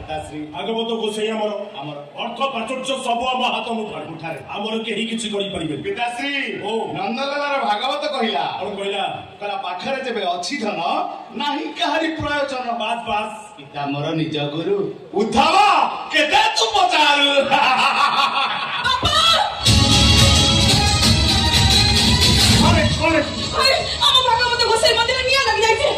भागवत गोसाई आमर अर्थ प्राचुर्य सब आम हाथ मुठारे आमर केही किछि करि परिबे पिताश्री ओ नंदलालार भागवत कहिला कोन कहिला कला पाखरे जेबे अछि धन नाही काहरी प्रयोजन बात बात पिता मोर निज गुरु उद्धव केते तू पचारू अरे अरे आम भागवत गोसाई मंदिर निया लग जाय छे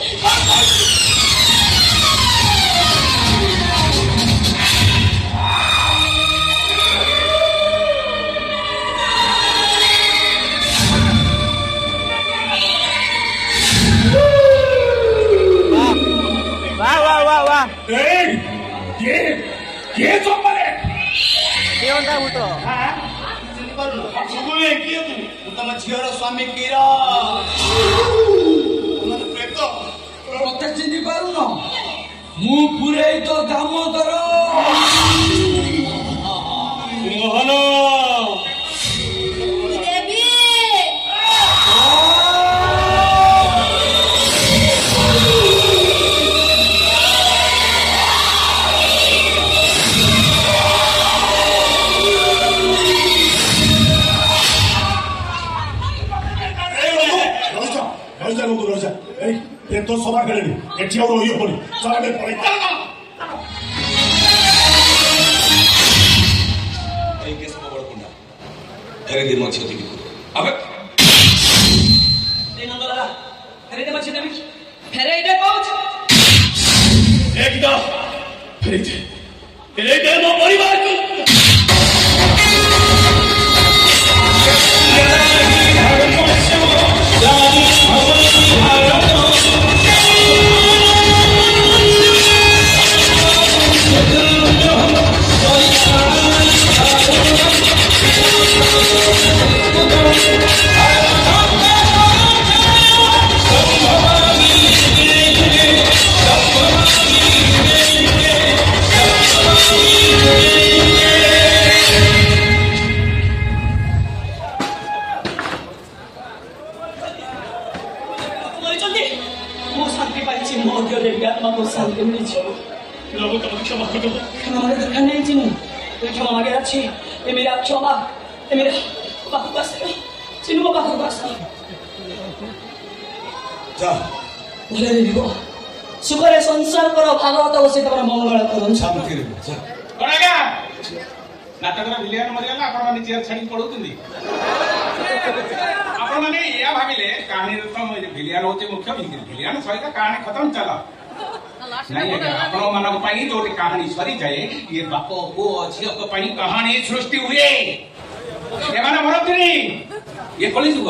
ये तो मरे के होता हूं तो हां सुगुले किए तू तम झियर स्वामी कीरा मन प्रेत मते चिनी पारु न मु पुरै तो दामोदर मोहन देवी तो सभा खेले एठी और होई होनी चला दे पड़े এই কেস বড় কোনা এরে দে মছি দিবি আবে এই নন্দলালা ফেরে দে মছি দেবি ফেরে দে কোচ एकदम ফেরে দে মো পরিবার को शांति मिली लोगों का क्षमा कर दो क्षमा मांगे दरकार नहीं चिन्ह तो क्षमा मांगे अच्छी ये मेरा क्षमा ये मेरा बापू पास चिन्ह को बापू पास जा बोले रे वो सुकर संसार करो भागवत बसे तमरा मंगल करो शांति रे जा कोणागा नाटकरा विलियन मरियाला आपण माने चेयर छाडी पडुतुंदी आपण माने या भाबिले कहानी तो विलियन होते मुख्य विलियन सहित कहानी खत्म चला नहीं है आपण मानक पाई जो कहानी सरी जाए ये बाप को झियो को पाई कहानी सृष्टि हुए ये माने मरतनी ये कली जुग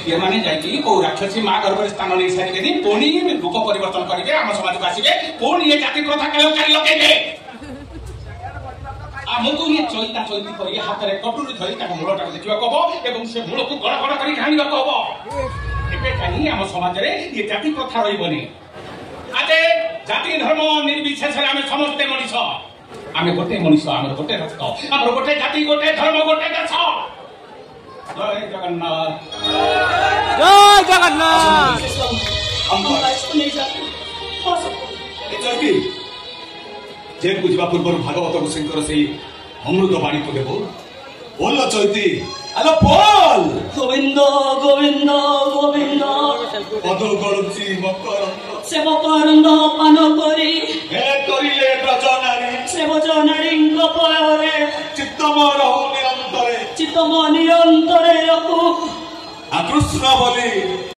ये माने जाई को राक्षसी मां गर्भ स्थान नहीं सारी बेनी पुणी रूप परिवर्तन करिवे हम समाज को आसीबे पुणी ये जाति प्रथा कल कर लगेबे आमको ये चैता चैती करी हाथ रे कटुरी धरी ताको मूलटा देखिबा कहबो एवं से मूल को गड़ गड़ करी घाणीबा कहबो एबे कानी हम समाज रे ये जाति प्रथा रहिबनी आजे जाति धर्म निर्विशेष रे हम समस्त मनुष्य आमे गोटे मनुष्य आमे गोटे रक्त हमर गोटे जाति गोटे धर्म गोटे देश जय जगन्नाथ जय जगन्नाथ हम इसको नहीं जाते ए चैती जे बुझबा पूर्व भागवत गोसाईंकर से अमृत बाणी को देबो बोल चैती आलो बोल गोविंद गोविंद गोविंद पद गळुची मकरंद से मकरंद पान करी हे करिले ब्रजनारी से भजनारींग पयरे चित्त मोर निरंतरे चित्त निरंतरे रखु आकृष्ण बोली